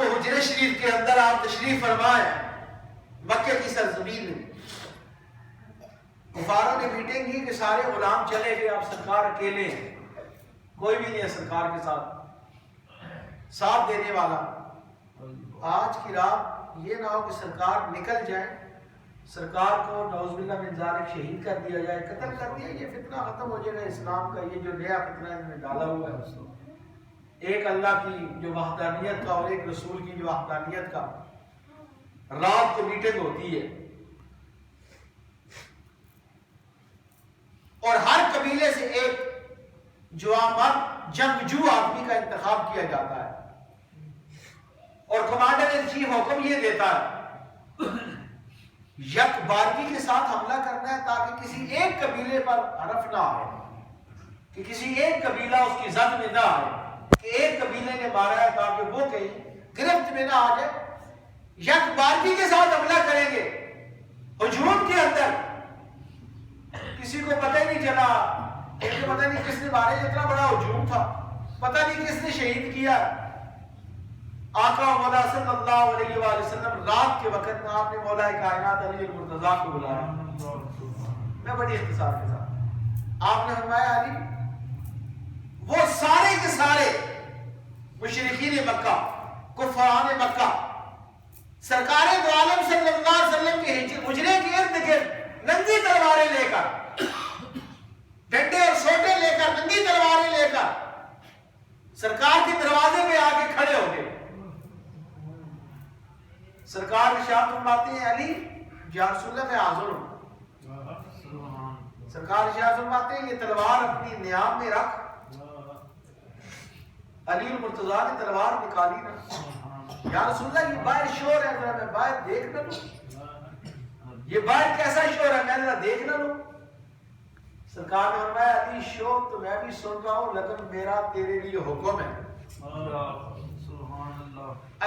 کو حجرے شریف کے اندر آپ تشریف فرمائے مکہ کی سرزمین میں. کفاروں نے میٹنگ کی کہ سارے غلام چلے گئے، آپ سرکار اکیلے ہیں، کوئی بھی نہیں ہے سرکار کے ساتھ دینے والا. آج کی رات یہ نہ ہو کہ سرکار نکل جائے، سرکار کو نعوذ باللہ من ذالک شہید کر دیا جائے، قتل کر دیا، یہ فتنہ ختم ہو جائے گا اسلام کا. یہ جو نیا فتنہ انہوں نے ڈالا ہوا ہے، ایک اللہ کی جو وحدانیت کا اور ایک رسول کی جو وحدانیت کا، رات کو میٹنگ ہوتی ہے اور ہر قبیلے سے ایک جنگجو آدمی کا انتخاب کیا جاتا ہے اور کمانڈر ان چیف حکم یہ دیتا ہے یک بارگی کے ساتھ حملہ کرنا ہے تاکہ کسی ایک قبیلے پر حرف نہ آئے، کہ کسی ایک قبیلہ اس کی زد میں نہ آئے کہ ایک قبیلے نے مارا ہے، تاکہ وہ کہیں گرفت میں نہ آ جائے. یک بارگی کے ساتھ حملہ کریں گے. ہجوم کے اندر کسی کو پتہ ہی نہیں چلا، پتہ نہیں کس نے مارے، اتنا بڑا ہجوم تھا، پتہ نہیں کس نے شہید کیا. آقا مولا صلی اللہ علیہ وآلہ وسلم رات کے وقت میں آپ نے مولا کائنات علی المرتضیٰ کو بلایا. میں بڑی اختصار کے ساتھ آپ نے فرمایا علی، وہ سارے کے سارے مشرکین مکہ، کفاران مکہ، سرکار دو عالم صلی اللہ علیہ وسلم کے حجرے کے ارد گرد ننگی تلواریں لے کر، ڈنڈے اور سوٹے لے کر، ننگی تلواریں لے کر سرکار کے دروازے پہ آ کے کھڑے ہو گئے. سرکار ارشاد فرماتے ہیں علی یا رسول اللہ میں حاضر ہوں. سرکار ارشاد فرماتے ہیں یہ تلوار اپنی نیام میں رکھ. علی المرتضیٰ نے تلوار نکالی نا، یا رسول اللہ یہ باہر شور ہے، ذرا میں باہر دیکھ نہ لوں، یہ باہر کیسا شور ہے، میں ذرا دیکھ نہ لوں. سرکار نے فرمایا علی شور تو میں بھی سن رہا ہوں لیکن میرا تیرے لیے حکم ہے.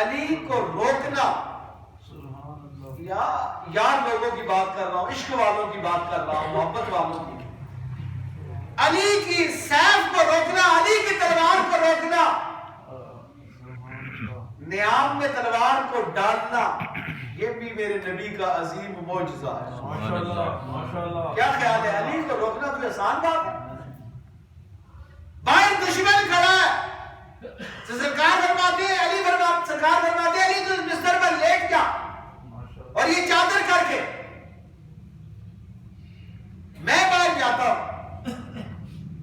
علی کو روکنا، یا یار لوگوں کی بات کر رہا ہوں، عشق والوں کی بات کر رہا ہوں، محبت والوں کی. علی کی سیف کو روکنا، علی کی تلوار کو روکنا، نیام میں تلوار کو ڈالنا، یہ بھی میرے نبی کا عظیم معجزہ ہے. ماشاءاللہ. کیا خیال ہے، علی کو روکنا کوئی آسان بات ہے؟ باہر دشمن کھڑا ہے، سرکار فرماتے ہیں علی سرکار فرماتے ہیں علی تو بستر پر لیٹ جا اور یہ چادر کر کے میں باہر جاتا ہوں.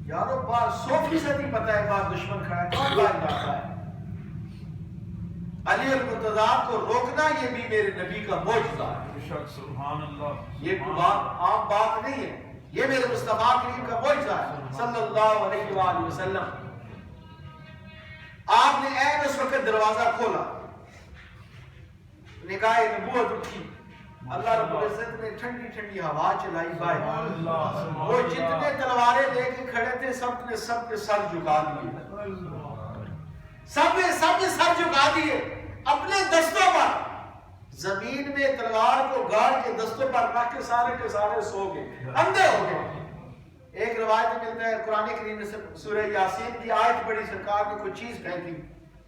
یارو بار 100% پتہ ہے بار دشمن کھڑا ہے، کون باہر جاتا ہے؟ علی المرتضیٰ کو روکنا یہ بھی میرے نبی کا معجزہ ہے. سبحان اللہ. یہ بات عام بات نہیں ہے، یہ میرے مصطفیٰ کریم کا معجزہ ہے صلی اللہ علیہ وآلہ وسلم. آپ نے عین اس وقت دروازہ کھولا، نگاہ نبوت اٹھی، اللہ رب العزت نے ٹھنڈی ٹھنڈی ہوا چلائی باہر. وہ جتنے تلواریں لے کے کھڑے تھے سب نے سر جھکا دیے، سب نے سر جھکا دیے اپنے دستوں پر. زمین میں تلوار کو گاڑ کے دستوں پر رکھ کے سارے سو گئے، اندھے ہو گئے. ایک روایت میں ملتا ہے قرآن کریم میں سورہ یاسین کی آیت پڑھی، سرکار نے کوئی چیز پھینکی،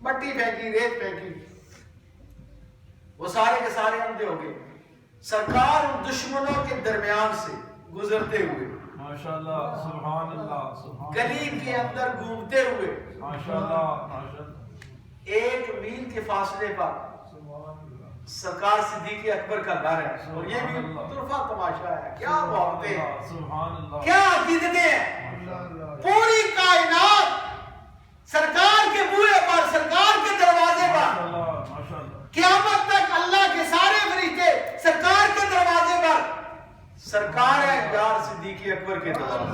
مٹی پھینکی، ریت پھینکی، وہ سارے کے سارے اندھے ہو گئے. سرکار ان دشمنوں کے درمیان سے گزرتے ہوئے ماشاءاللہ سبحان اللہ گلی کے اندر گھومتے ہوئے ماشاءاللہ 1 میل کے فاصلے پر سرکار صدیق اکبر کا گھر ہے. اور یہ بھی طرفہ تماشا ہے، کیا محبتیں ہیں، کیا عقیدتیں ہیں. پوری کائنات سرکار کے بوئے پر، سرکار کے دروازے پر، قیامت تک اللہ کے سارے فرشتے سرکار کے دروازے پر. سرکار ہے یار صدیق اکبر کے دروازے،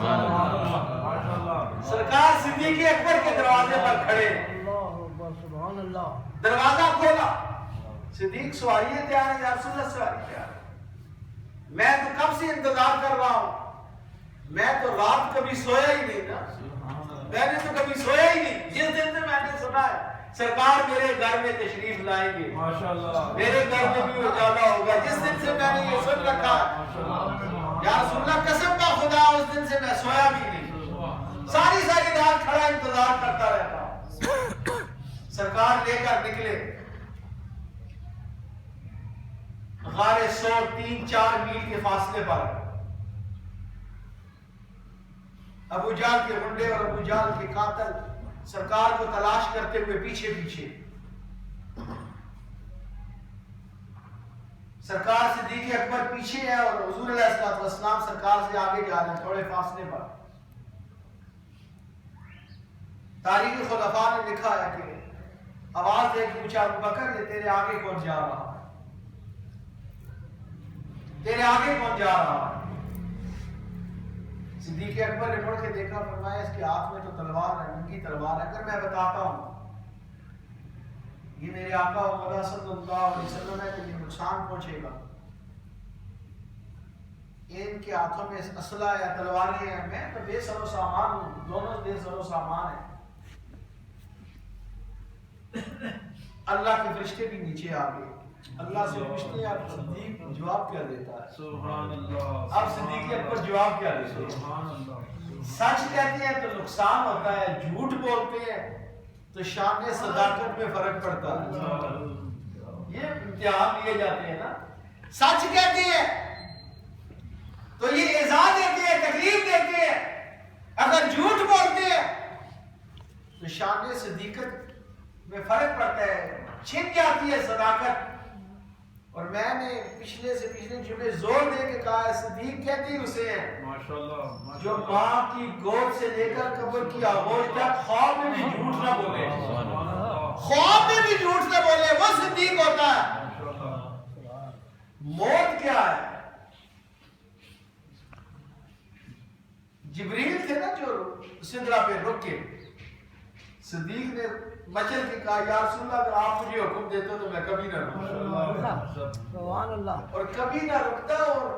سرکار صدیق اکبر کے دروازے پر کھڑے. دروازہ کھولا، صدیق سواری ہے تیار ہے، یا رسول اللہ سواری تیار ہے. میں تو کب سے انتظار کر رہا ہوں، میں تو رات کبھی سویا ہی نہیں نا، میں نے تو کبھی سویا ہی نہیں. جس دن سے میں نے سنا ہے سرکار میرے گھر میں تشریف لائیں گے، میرے گھر میں بھی اجالا ہوگا، جس دن سے میں نے یہ سن رکھا ہے یا رسول اللہ قسم کا خدا اس دن سے میں سویا بھی نہیں، ساری رات کھڑا انتظار کرتا رہتا. سرکار لے کر نکلے، سور 3-4 میل کے فاصلے پر ابو جہل کے گنڈے اور ابو جہل کے قاتل سرکار کو تلاش کرتے ہوئے پیچھے پیچھے سرکار صدیق اکبر پیچھے ہے اور حضور علیہ السلام سرکار سے آگے جا رہے ہیں تھوڑے فاصلے پر. تاریخ خلفاء نے لکھا ہے کہ آواز دے کے پوچھا ابو بکر یہ تیرے آگے کون جا رہا ہے؟ تیرے آگے کون جا رہا ہے؟ صدیق اکبر نے مڑ کے دیکھا فرمایا اس کے ہاتھ میں تو تلوار ہے ننگی تلوار ہے اگر میں بتاتا ہوں یہ میرے آقا و مولا صلی اللہ علیہ وسلم ہے تو یہ نقصان پہنچے گا. ان کے ہاتھوں میں اسلحہ یا تلواریں ہیں میں تو بے سر و سامان ہوں دونوں بے سر و سامان ہیں. اللہ کے فرشتے بھی نیچے آ گئے اللہ سے پوچھتے ہیں آپ صدیق جواب کیا دیتا ہے؟ سبحان اللہ. اب صدیق اکبر جواب کیا دیتے ہیں؟ سبحان اللہ. سچ کہتے ہیں تو نقصان ہوتا ہے جھوٹ بولتے ہیں تو شان صداقت میں فرق پڑتا ہے. یہ امتحان لیے جاتے ہیں نا. سچ کہتے ہیں تو یہ اعزاز دیتے ہیں تکلیف دیتے ہیں اگر جھوٹ بولتے ہیں تو شان صدیقت میں فرق پڑتا ہے چھن جاتی ہے صداقت. اور میں نے پچھلے سے پچھلے جمعے زور دے کے کہا ہے صدیق کہتے ہی اسے ہیں ماشاءاللہ جو ماں کی گود سے لے کر قبر کی آغوش تک خواب میں بھی جھوٹ نہ بولے خواب میں بھی جھوٹ نہ بولے وہ صدیق ہوتا ہے. موت کیا ہے؟ جبریل تھے نا جو سدرہ پہ رک کے صدیق نے مچل کے کہا یا رسول اللہ اگر آپ مجھے حکم دیتے ہو تو میں کبھی نہ رکتا اور کبھی نہ رکتا اور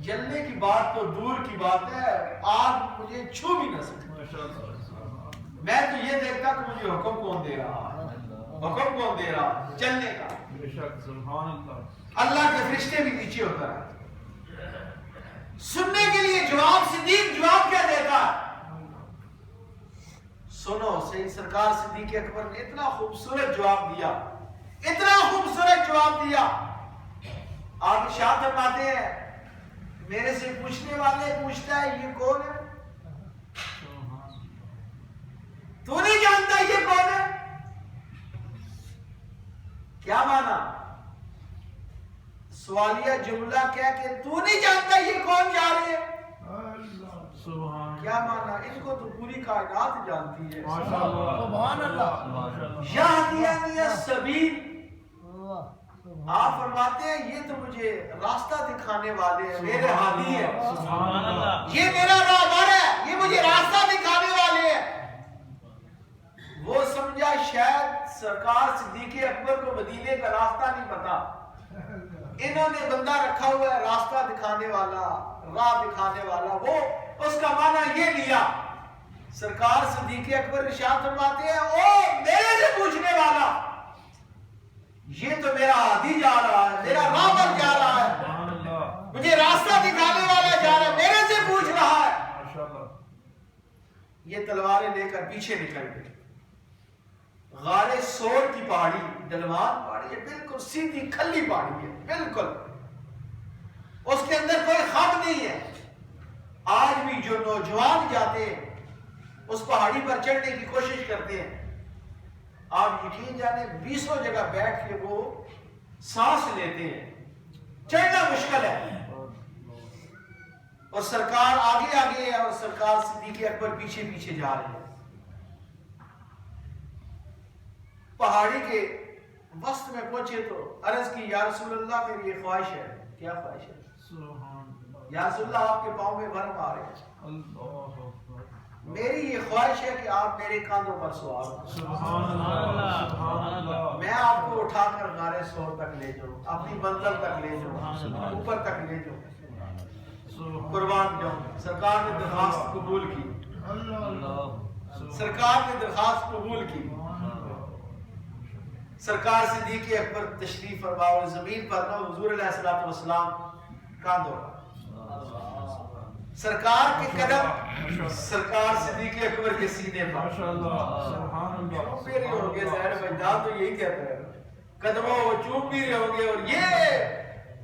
جلنے کی بات تو دور کی بات ہے آگ مجھے چھو بھی نہ سکتا. میں تو یہ دیکھتا کہ مجھے حکم کون دے رہا حکم کون دے رہا چلنے کا. بے شک سبحان اللہ. اللہ کے فرشتے بھی نیچے ہوتا ہے سننے کے لیے جواب. صدیق جواب کیا دیتا ہے؟ سنو سید سرکار صدیق اکبر نے اتنا خوبصورت جواب دیا اتنا خوبصورت جواب دیا. آپ ارشاد فرماتے ہیں میرے سے پوچھنے والے پوچھتا ہے یہ کون ہے؟ تو نہیں جانتا یہ کون ہے؟ کیا مانا؟ سوالیہ جملہ کیا کہ تو نہیں جانتا یہ کون جا رہے ہیں؟ کیا مانا؟ ان کو تو پوری کائنات جانتی ہے. سبحان اللہ. یہدیانی السبیل. آپ فرماتے ہیں یہ تو مجھے راستہ دکھانے والے ہیں میرے ہادی ہے. سبحان اللہ. یہ میرا راہبر ہے یہ مجھے راستہ دکھانے والے ہیں. وہ سمجھا شاید سرکار صدیق اکبر کو مدینے کا راستہ نہیں پتا انہوں نے بندہ رکھا ہوا ہے راستہ دکھانے والا راہ دکھانے والا. وہ اس کا معنی یہ لیا سرکار صدیق اکبر ارشاد فرماتے ہیں او میرے سے پوچھنے والا یہ تو میرا ہادی جا رہا ہے میرا راہبر جا رہا ہے مجھے راستہ دکھانے والا جا رہا ہے میرے سے پوچھ رہا ہے. یہ تلواریں لے کر پیچھے نکل گئے. غار سور کی پہاڑی ڈلوان پہاڑی ہے بالکل سیدھی کھلی پہاڑی ہے بالکل اس کے اندر کوئی خم نہیں ہے. آج بھی جو نوجوان جاتے ہیں اس پہاڑی پر چڑھنے کی کوشش کرتے ہیں آپ یقین جانے 20 جگہ بیٹھ کے وہ سانس لیتے ہیں چڑھنا مشکل ہے. اور سرکار آگے آگے ہے اور سرکار صدیق اکبر پیچھے پیچھے جا رہے ہیں. پہاڑی کے وسط میں پہنچے تو عرض کی یا رسول اللہ میری یہ خواہش ہے. کیا خواہش ہے؟ یا رسول اللہ آپ کے پاؤں میں ورم آ رہے ہیں میری یہ خواہش ہے کہ آپ میرے کاندھوں پر سوار ہوں میں آپ کو اٹھا کر غار سور تک لے جاؤں اپنی منزل تک لے جاؤں اوپر تک لے جاؤں قربان جاؤں. سرکار نے درخواست قبول کی سرکار نے درخواست قبول کی. سرکار صدیق اکبر تشریف فرما اور زمین پر نہ حضور علیہ السلام کاندھوں پر سرکار کے قدم سرکار صدیق اکبر کے سینے پر چوم بھی رہے ہوں گے. ظاہر بجداد تو یہی کہتا ہے قدموں وہ چوم بھی رہے ہوں گے اور یہ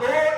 2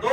2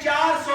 400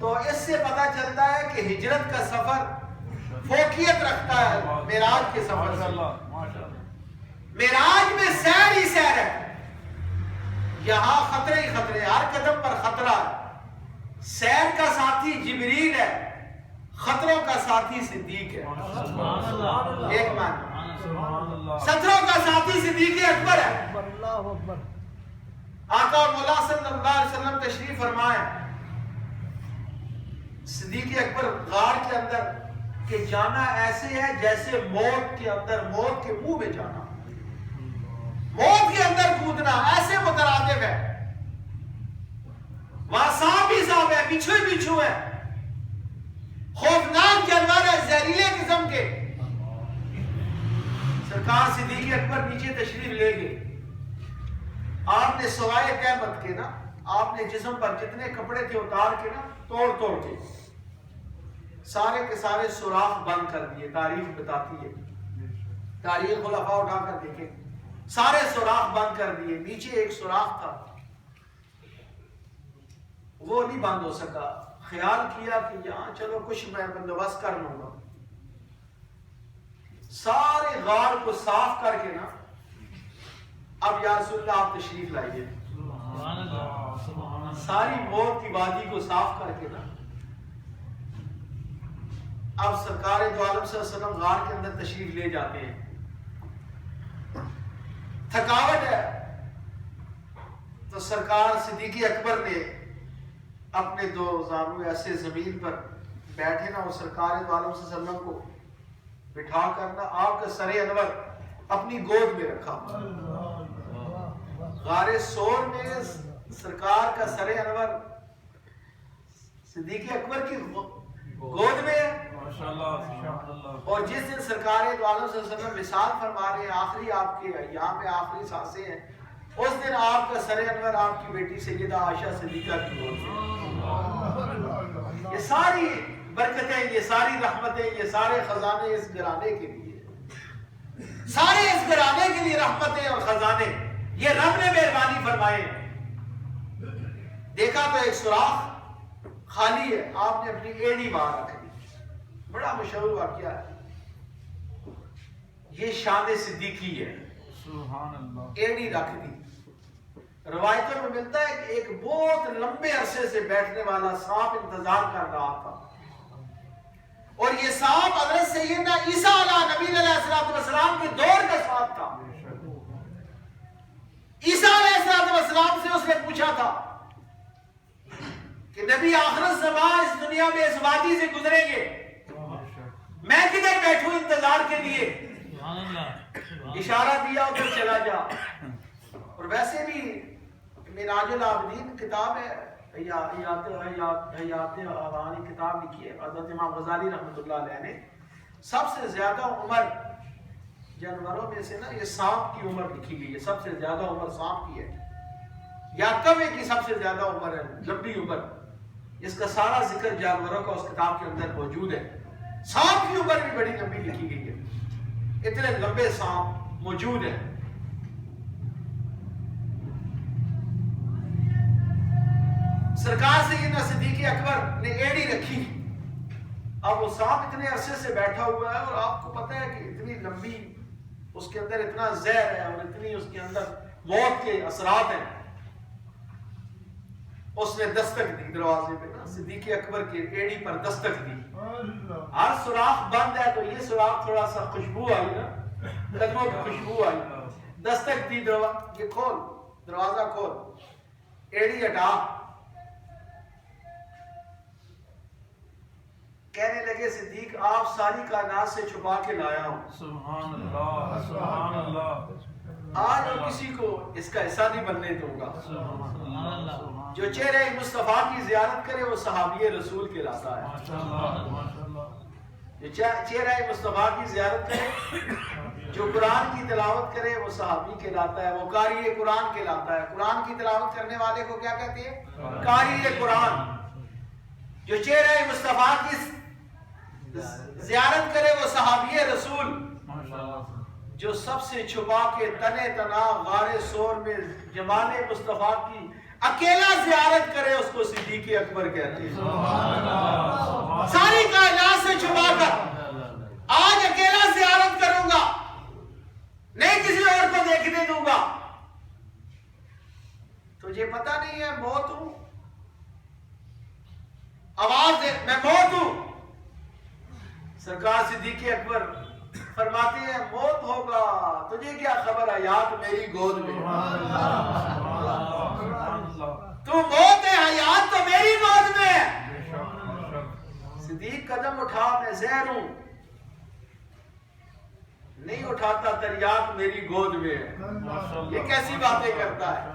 تو اس سے پتہ چلتا ہے کہ ہجرت کا سفر فوقیت رکھتا ہے معراج کے سفر سے۔ معراج میں سیر ہی سیر ہے، یہاں خطرے ہی خطرے، ہر قدم پر خطرہ ہے۔ سیر کا ساتھی جبریل ہے، خطروں کا ساتھی صدیق ہے۔ ایک معنی خطروں کا ساتھی صدیق اکبر ہے۔ آقا اور مولا صلی اللہ علیہ وسلم تشریف فرمائے، صدیق اکبر غار کے اندر کہ جانا ایسے ہے جیسے موت کے اندر، موت کے منہ میں جانا، موت کے اندر کودنا، ایسے مترادف ہے۔ وہاں سانپ ہی سانپ ہے، بچھو ہی بچھو ہے، خوفناک جانور ہے، زہریلے قسم کے۔ سرکار صدیق اکبر نیچے تشریف لے گئے۔ آپ نے سوائے قیامت کے نا، آپ نے جسم پر جتنے کپڑے تھے اتار کے نا، توڑ توڑ کے سارے کے سارے سوراخ بند کر دیے۔ تاریخ بتاتی ہے، تاریخ خلفاء اٹھا کر دیکھیں، سارے سوراخ بند کر دیے۔ نیچے ایک سوراخ تھا، وہ نہیں بند ہو سکا۔ خیال کیا کہ یہاں چلو کچھ میں بندوبست کر لوں گا۔ سارے غار کو صاف کر کے نا، اب یا رسول اللہ آپ تشریف لائیے، ساری موت کی وادی کو صاف کر کے نا، اب سرکار دو عالم صلی اللہ علیہ وسلم غار کے اندر تشریف لے جاتے ہیں۔ تھکاوٹ ہے تو سرکار صدیق اکبر نے اپنے دو زانو ایسے زمین پر بیٹھے نا، وہ سرکار دو عالم صلی اللہ علیہ وسلم کو بٹھا کر نا آپ کا سر انور اپنی گود میں رکھا۔ غار سور میں سرکار کا سر انور صدیق اکبر کی گود میں، اور جس دن سرکار دو عالم صلی اللہ علیہ وسلم وصال فرما رہے ہیں، آخری آپ کے ایام میں آخری سانسیں ہیں، اس دن آپ کا سر انور آپ کی بیٹی سیدہ عائشہ صدیقہ کی گود میں۔ یہ ساری برکتیں، یہ ساری رحمتیں، یہ سارے خزانے اس گھرانے کے لیے، سارے اس گھرانے کے لیے رحمتیں اور خزانے یہ رب نے مہربانی فرمائے۔ دیکھا تو ایک سوراخ خالی ہے، آپ نے اپنی ایڑی باہر رکھ دی۔ بڑا مشہور واقعہ ہے، یہ شان صدیقی ہے، سبحان اللہ۔ ایڑی رکھ دی۔ روایتوں میں ملتا ہے کہ ایک بہت لمبے عرصے سے بیٹھنے والا سانپ انتظار کر رہا تھا، اور یہ سانپ حضرت سیدنا عیسیٰ علیہ نبی علیہ السلام کے دور کا سانپ تھا۔ عیسیٰ علیہ السلام سے اس نے پوچھا تھا کہ نبی آخرت زمان اس دنیا میں اس وادی سے گزریں گے، میں کدھر بیٹھوں انتظار کے لیے؟ اشارہ دیا ادھر چلا جا۔ اور ویسے بھی معراج العابدین کتاب ہے، حیات روانی کتاب لکھی ہے حضرت امام غزالی رحمۃ اللہ علیہ نے۔ سب سے زیادہ عمر جانوروں میں سے نا یہ سانپ کی عمر لکھی گئی ہے، سب سے زیادہ عمر سانپ کی ہے، یا کوے کی سب سے زیادہ عمر ہے، لمبی عمر۔ اس کا سارا ذکر جانوروں کا اس کتاب کے اندر موجود ہے۔ سانپ کی عمر بھی بڑی لمبی لکھی گئی ہے، اتنے لمبے سانپ موجود ہیں۔ سرکار سیدنا صدیق اکبر نے ایڑی رکھی، اب وہ سانپ اتنے عرصے سے بیٹھا ہوا ہے، اور آپ کو پتہ ہے کہ اتنی لمبی اس کے اندر اتنا زہر ہے، اور اتنی اس کے اندر موت کے اثرات ہیں۔ اس نے دستک دی دروازے پہ نا، صدیق اکبر کی ایڑی پر دستک دی۔ ہر سوراخ بند ہے تو یہ سوراخ تھوڑا سا خوشبو آئی نا، قدموں کی خوشبو آئی۔ دستک دی، یہ کھول، دروازہ کھول، ایڑی ہٹا۔ کہنے لگے صدیق آپ ساری کائنات سے چھپا کے لایا ہوں، سبحان اللہ، سبحان اللہ۔ آج اور کسی کو اس کا حصہ نہیں بننے دوں گا۔ سبحان اللہ۔ جو چہرہ مصطفیٰ کی زیارت کرے وہ صحابی رسول کہلاتا ہے۔ ماشاءاللہ، ماشاءاللہ۔ جو چہرہ مصطفیٰ کی زیارت کرے، جو قرآن کی تلاوت کرے وہ صحابی کہلاتا ہے، وہ قاری قرآن کہلاتا ہے۔ قرآن کی تلاوت کرنے والے کو کیا کہتے ہیں؟ قاری قرآن۔ جو چہرہ مصطفیٰ کی زیارت کرے وہ صحابی رسول۔ جو سب سے چھپا کے تنے تنا غار سور میں جمال مصطفیٰ کی اکیلا زیارت کرے اس کو صدیق اکبر کہتے ہیں. ساری کائنات سے چھپا کر آج اکیلا زیارت کروں گا, نہیں کسی اور کو دیکھنے دوں گا. تجھے پتہ نہیں ہے موت ہوں, آواز دے میں موت ہوں. سرکار صدیق اکبر فرماتے ہیں موت ہوگا, تجھے کیا خبر, حیات میری گود میں. تو موت ہے, حیات تو میری گود میں ہے. صدیق قدم اٹھا, میں زہر ہوں, نہیں اٹھاتا, تریاق میری گود میں ہے. یہ کیسی باتیں کرتا ہے,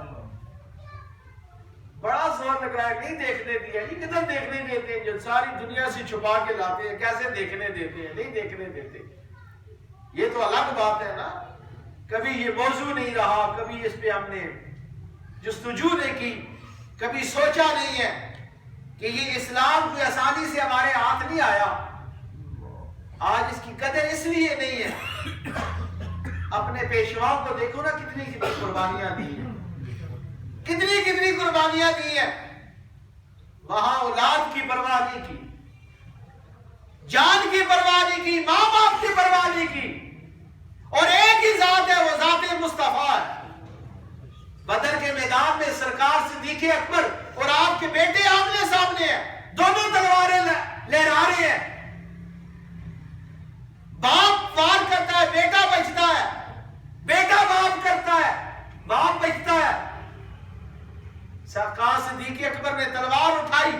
بڑا زور لگ رہا ہے, نہیں دیکھنے دیا. یہ کدھر دیکھنے دیتے ہیں جو ساری دنیا سے چھپا کے لاتے ہیں, کیسے دیکھنے دیتے ہیں, نہیں دیکھنے دیتے. یہ تو الگ بات ہے نا, کبھی یہ موضوع نہیں رہا, کبھی اس پہ ہم نے جستجو نہیں کی, کبھی سوچا نہیں ہے کہ یہ اسلام کوئی آسانی سے ہمارے ہاتھ نہیں آیا. آج اس کی قدر اس لیے نہیں ہے, اپنے پیشواؤں کو دیکھو نا, کتنی کتنی قربانیاں دی ہیں, کتنی کتنی قربانیاں دی ہیں. وہاں اولاد کی پرواہ نہیں کی, جان کی پرواہ نہیں کی, ماں باپ کی پرواہ نہیں کی, اور ایک ہی ذات ہے, وہ ذات مصطفیٰ ہے. بدر کے میدان میں سرکار صدیق اکبر اور آپ کے بیٹے آمنے سامنے ہیں, دونوں تلواریں لہرا رہے ہیں. باپ وار کرتا ہے, بیٹا بچتا ہے, بیٹا باپ کرتا ہے, باپ بچتا ہے. سرکار صدیق اکبر نے تلوار اٹھائی,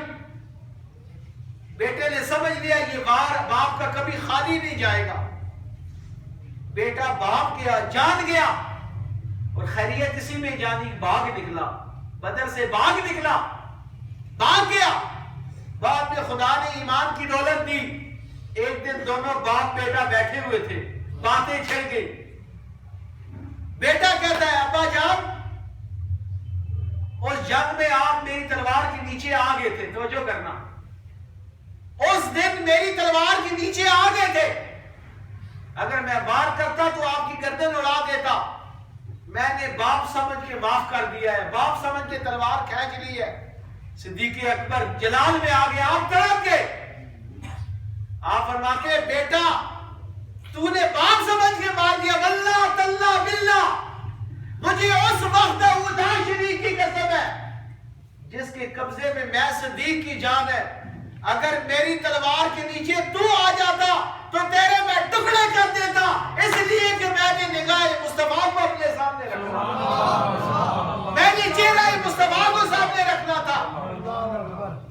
بیٹے نے سمجھ لیا یہ وار باپ کا کبھی خالی نہیں جائے گا. بیٹا باپ گیا, جان گیا, اور خیریت اسی میں جانی, بھاگ نکلا, بدر سے بھاگ نکلا, بھاگ گیا. بعد میں خدا نے ایمان کی دولت دی. ایک دن دونوں باپ بیٹا بیٹھے ہوئے تھے, باتیں چھڑ گئی. بیٹا کہتا ہے ابا جان, اس جنگ میں آپ میری تلوار کے نیچے آ گئے تھے, توجہ کرنا, اس دن میری تلوار کے نیچے آ گئے تھے. اگر میں وار کرتا تو آپ کی گردن اڑا دیتا. میں نے باپ سمجھ کے معاف کر دیا ہے, باپ سمجھ کے تلوار کھینچ لی ہے. صدیق اکبر جلال میں آ گیا, آپ تڑپ گئے. آپ فرماتے ہیں بیٹا تو نے باپ سمجھ کے مار دیا, واللہ تاللہ باللہ مجھے اس وقت خدا شریف کی قسم ہے جس کے قبضے میں صدیق کی جان ہے, اگر میری تلوار کے نیچے تو آ جاتا تو تیرے میں ٹکڑے کر دیتا, اس لیے کہ میں نے نگاہ مصطفیٰ کو اپنے سامنے رکھنا تھا, میں نے چہرہ مصطفیٰ کو سامنے رکھنا تھا.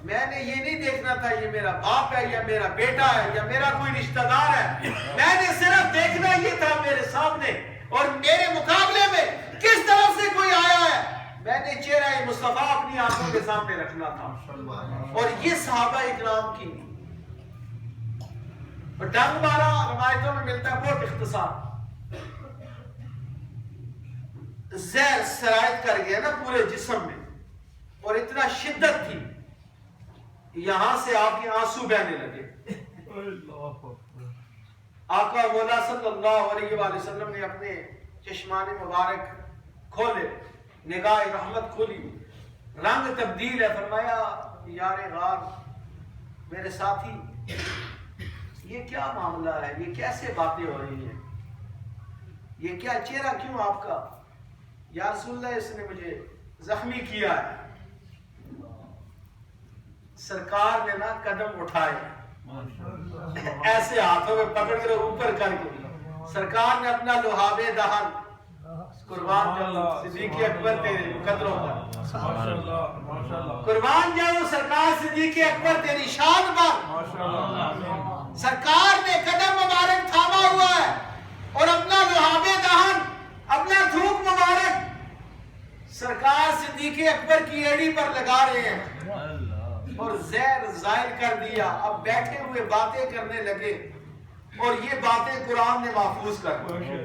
میں نے یہ نہیں دیکھنا تھا یہ میرا باپ ہے یا میرا بیٹا ہے یا میرا کوئی رشتہ دار ہے. میں نے صرف دیکھنا یہ تھا میرے سامنے اور میرے مقابلے میں کس طرف سے کوئی آیا ہے, میں نے چہرہ مصطفیٰ اپنی آنکھوں کے سامنے رکھنا تھا. اور یہ صحابہ اکرام کی ڈنگ مارا روایتوں میں ملتا ہے بہت اختصار, زہر سرایت کر گیا نا پورے جسم میں, اور اتنا شدت تھی یہاں سے آپ کے آنسو بہنے لگے. آقا مولا صلی اللہ علیہ وآلہ وسلم نے اپنے چشمان مبارک کھولے, نگاہ رحمت کھولی, رنگ تبدیل ہے. فرمایا یار غار میرے ساتھی, یہ کیا معاملہ ہے, یہ کیسے باتیں ہو رہی ہیں, یہ کیا چہرہ کیوں آپ کا, یا رسول اللہ اس نے مجھے زخمی کیا ہے. سرکار نے نا قدم اٹھائے, ایسے ہاتھوں میں پکڑ کر اوپر کر کے, سرکار نے اپنا لوہاب دہن, قربان جاؤں صدیق اکبر تیرے قدروں پر, قربان جاؤں سرکار صدیق اکبر تیری شان پر. سرکار نے قدم مبارک تھاما ہوا ہے اور اپنا لوہاب دہن, اپنا تھوک مبارک سرکار صدیق اکبر کی ایڑی پر لگا رہے ہیں اور زہر ظاہر کر دیا. اب بیٹھے ہوئے باتیں کرنے لگے اور یہ باتیں قرآن نے محفوظ کر لی,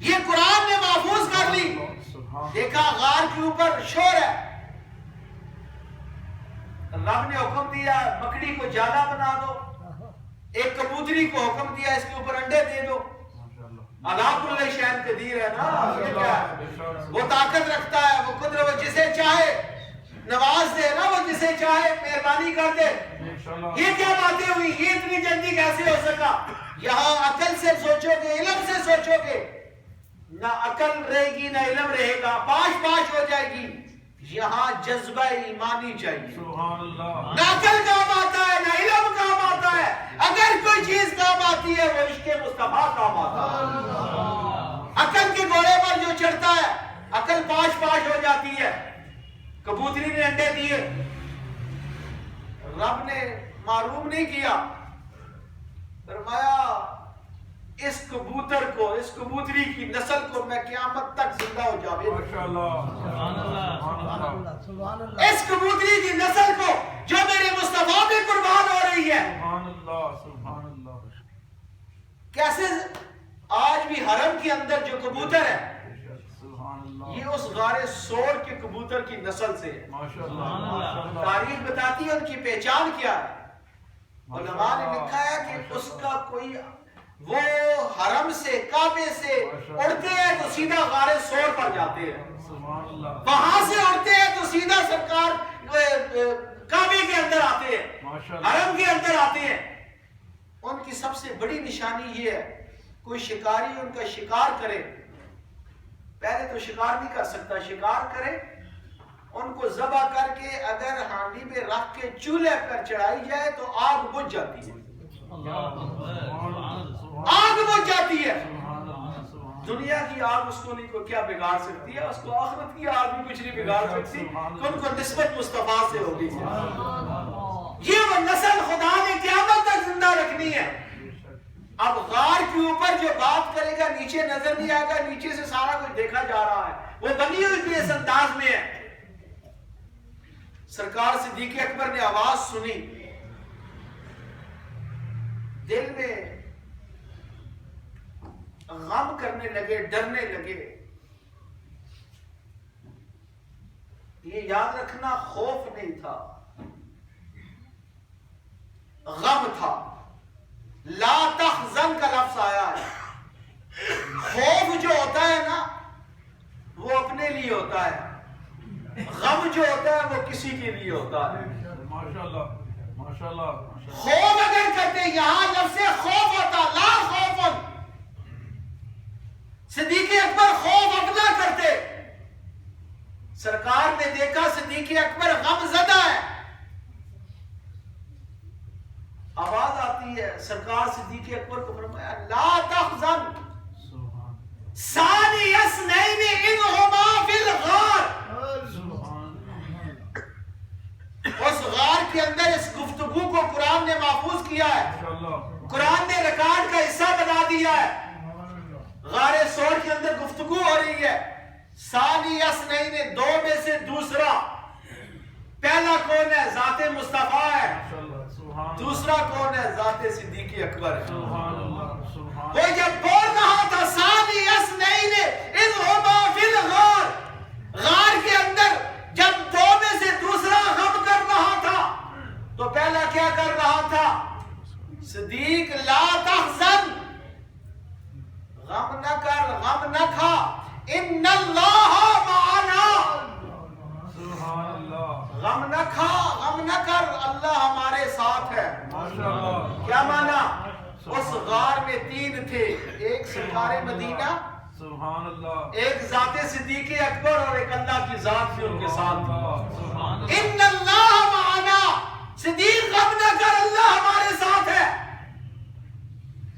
یہ قرآن نے محفوظ کر لی. دیکھا غار کے اوپر شور ہے, رب نے حکم دیا مکڑی کو جالا بنا دو, ایک کبوتری کو حکم دیا اس کے اوپر انڈے دے دو. اللہ کل شیء قدیر ہے نا, یہ کیا ہے, وہ طاقت رکھتا ہے, وہ قدرت و قربانی کر دے. یہ کیا باتیں ہوئی؟ یہ اتنی جلدی کیسے ہو سکا؟ یہاں عقل سے سوچو گے، علم سے سوچو گے، نہ عقل رہے گی نہ علم رہے گا، پاش پاش ہو جائے گی. یہاں جذبہ ایمانی چاہیے. سبحان اللہ. نہ عقل کام آتا ہے نہ علم کام آتا ہے. اگر کوئی چیز کام آتی ہے وہ عشق مصطفیٰ کام آتا ہے. عقل کے گھوڑے پر جو چڑھتا ہے عقل پاش پاش ہو جاتی ہے. کبوتری نے انڈے دیے، رب نے معروم نہیں کیا، فرمایا اس کبوتر کو، اس کبوتری کی نسل کو میں قیامت تک زندہ ہو جاوے. اس کبوتری کی نسل کو جو میرے مصطفیٰ پہ قربان ہو رہی ہے. سبحان اللہ. کیسے آج بھی حرم کے اندر جو کبوتر ہے یہ اس غار سور کے کبوتر کی نسل سے ہے. تاریخ بتاتی ہے ان کی پہچان کیا ہے. علماء نے لکھا ہے کہ اس کا کوئی، وہ حرم سے کعبے سے اڑتے ہیں تو سیدھا غار سور پر جاتے ہیں، وہاں سے اڑتے ہیں تو سیدھا سرکار کعبے کے اندر آتے ہیں، حرم کے اندر آتے ہیں. ان کی سب سے بڑی نشانی یہ ہے، کوئی شکاری ان کا شکار کرے، پہلے تو شکار نہیں کر سکتا، شکار کرے ان کو ذبح کر کے اگر ہانڈی پہ رکھ کے چولہے پر چڑھائی جائے تو آگ بجھ جاتی ہے. آگ بجھ جاتی ہے. دنیا کی آگ اس کو نہیں کو کیا بگاڑ سکتی ہے، اس کو آخرت کی آگ بھی کچھ نہیں بگاڑ سکتی. ان کو نسبت مصطفیٰ سے ہوگی. یہ وہ نسل خدا نے قیامت تک زندہ رکھنی ہے. اب غار کے اوپر جو بات کرے گا نیچے نظر نہیں آئے گا، نیچے سے سارا کچھ دیکھا جا رہا ہے. وہ بنی ہوئی بھی اس انداز میں ہے. سرکار صدیق اکبر نے آواز سنی، دل میں غم کرنے لگے، ڈرنے لگے. یہ یاد رکھنا خوف نہیں تھا، غم تھا. لا تحزن کا لفظ آیا ہے. خوف جو ہوتا ہے نا وہ اپنے لیے ہوتا ہے، غم جو ہوتا ہے وہ کسی کے لیے ہوتا ہے. ماشاءاللہ. خوف اگر کرتے، یہاں لفظ خوف ہوتا، لا خوف. صدیق اکبر خوف اپنا کرتے. سرکار نے دیکھا صدیق اکبر غم زدہ ہے. آواز آتی ہے، سرکار صدیق اکبر کو فرمایا لا تحزن ثانی اثنین اذ ہما فی الغار. اس غار کے اندر اس گفتگو کو قرآن نے محفوظ کیا ہے، قرآن نے ریکارڈ کا حصہ بنا دیا ہے. غار سور کے اندر گفتگو ہو رہی ہے. ثانی اثنین، دو میں سے دوسرا. پہلا کون ہے؟ ذات مصطفیٰ ہے. دوسرا کون ہے؟ ذات صدیق اکبر ہے. وہ جب بول رہا تھا ثانی اثنین اذ ہما فی الغار، غار کے اندر جب دو میں سے دوسرا غم کر رہا تھا تو پہلا کیا کر رہا تھا؟ صدیق لا تحزن، غم نہ کر، غم نہ کھا. ان اللہ معنا، غم نہ کھا، غم نہ کر، اللہ ہمارے ساتھ ہے. کیا مانا؟ اس غار میں تین تھے، ایک سرکار مدینہ، ایک ذات صدیق اکبر اور ایک اللہ کی ذات بھی ان کے ساتھ تھی. ان اللہ معنا، صدیق غم نہ کر، اللہ ہمارے ساتھ ہے.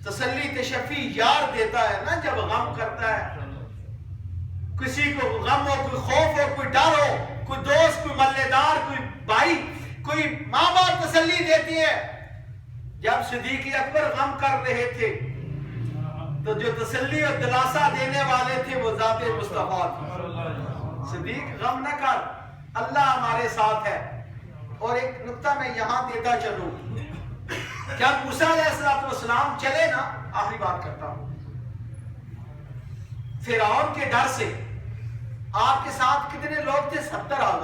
تسلی تشفی یار دیتا ہے نا جب غم کرتا ہے. کسی کو غم ہو، کوئی خوف ہو، کوئی ڈر ہو، کوئی دوست، کوئی ملے دار، کوئی بھائی، کوئی ماں باپ تسلی دیتی ہے. جب صدیق اکبر غم کر رہے تھے تو جو تسلی اور دلاسا دینے والے تھے وہ ذات مصطفیٰ تھے. صدیق غم نہ کر، اللہ ہمارے ساتھ ہے. اور ایک نقطہ میں یہاں دیتا چلوں، جب موسیٰ علیہ السلام چلے نا، آخری بات کرتا ہوں، فرعون کے ڈر سے آپ کے ساتھ کتنے لوگ تھے؟ 70,000.